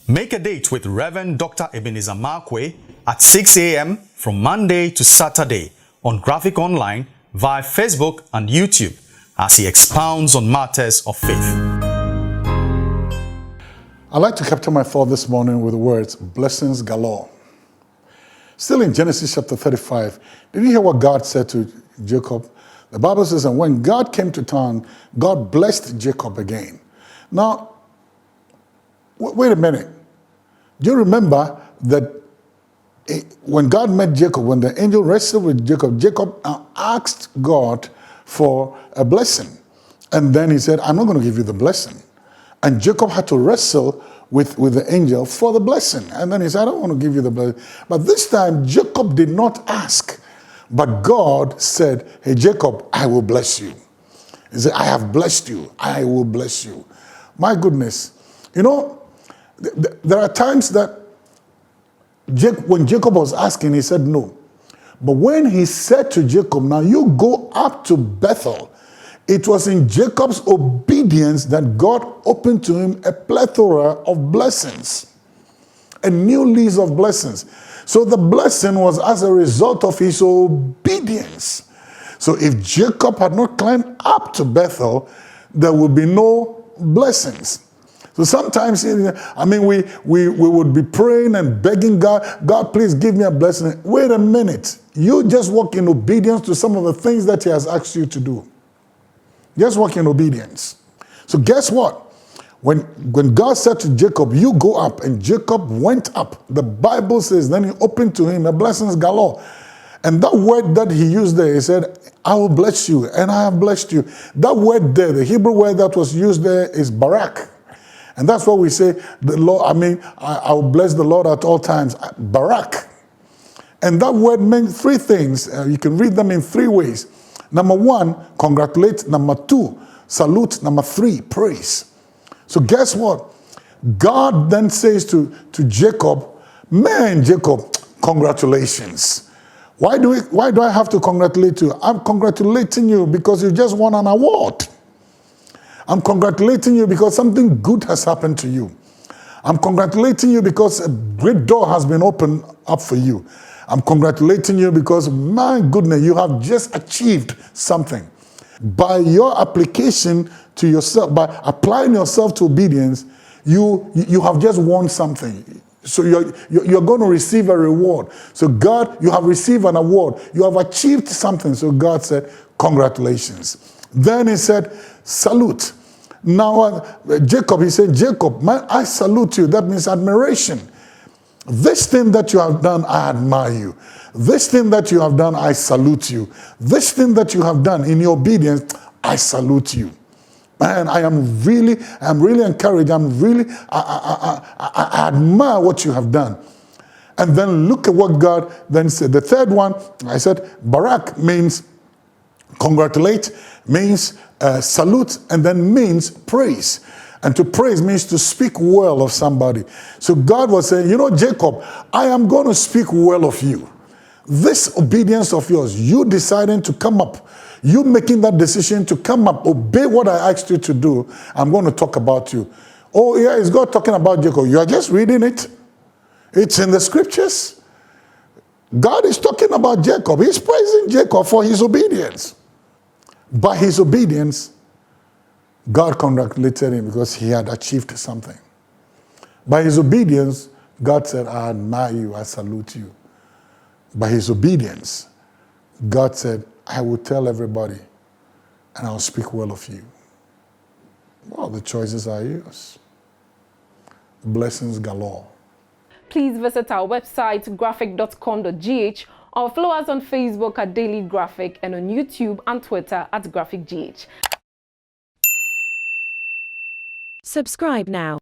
Make a date with Reverend Dr. Ebenezer Markwei at 6 a.m. from Monday to Saturday on Graphic Online via Facebook and YouTube as he expounds on matters of faith. I'd like to capture my thought this morning with the words, blessings galore. Still in Genesis chapter 35, did you hear what God said to Jacob? The Bible says, and when God came to town, God blessed Jacob again. Now, wait a minute. Do you remember that when God met Jacob, when the angel wrestled with Jacob, Jacob asked God for a blessing. And then he said, I'm not going to give you the blessing. And Jacob had to wrestle with the angel for the blessing. And then he said, I don't want to give you the blessing. But this time, Jacob did not ask. But God said, hey, Jacob, I will bless you. He said, I have blessed you. I will bless you. My goodness. You know, there are times that when Jacob was asking, he said no. But when he said to Jacob, now you go up to Bethel, it was in Jacob's obedience that God opened to him a plethora of blessings, a new list of blessings. So the blessing was as a result of his obedience. So if Jacob had not climbed up to Bethel, there would be no blessings. So sometimes, we would be praying and begging God, God, please give me a blessing. Wait a minute. You just walk in obedience to some of the things that he has asked you to do. Just walk in obedience. So guess what? When God said to Jacob, you go up, and Jacob went up, the Bible says, then he opened to him a blessings galore. And that word that he used there, he said, I will bless you, and I have blessed you. That word there, the Hebrew word that was used there is barak. And that's what we say, the Lord, I will bless the Lord at all times. Barak. And that word meant three things. You can read them in three ways. Number one, congratulate. Number two, salute. Number three, praise. So guess what? God then says to Jacob, man, Jacob, congratulations. Why do I have to congratulate you? I'm congratulating you because you just won an award. I'm congratulating you because something good has happened to you. I'm congratulating you because a great door has been opened up for you. I'm congratulating you because, my goodness, you have just achieved something. By your application to yourself, by applying yourself to obedience, you have just won something. So you're going to receive a reward. So God, you have received an award. You have achieved something. So God said, congratulations. Then he said, salute. Now, Jacob, he said, Jacob, man, I salute you. That means admiration. This thing that you have done, I admire you. This thing that you have done, I salute you. This thing that you have done in your obedience, I salute you. Man, I'm really encouraged. I admire what you have done. And then look at what God then said. The third one, I said, barak means congratulate, means salute, and then means praise. And to praise means to speak well of somebody. So God was saying, you know, Jacob, I am going to speak well of you. This obedience of yours, you deciding to come up, you making that decision to come up, obey what I asked you to do, I'm going to talk about you. Oh, yeah, is God talking about Jacob? You are just reading it. It's in the scriptures. God is talking about Jacob. He's praising Jacob for his obedience. By his obedience, God congratulated him because he had achieved something. By his obedience, God said, I admire you, I salute you. By his obedience, God said, I will tell everybody and I'll speak well of you. Well, the choices are yours. Blessings galore. Please visit our website, graphic.com.gh, or follow us on Facebook at Daily Graphic and on YouTube and Twitter at GraphicGH. Subscribe now.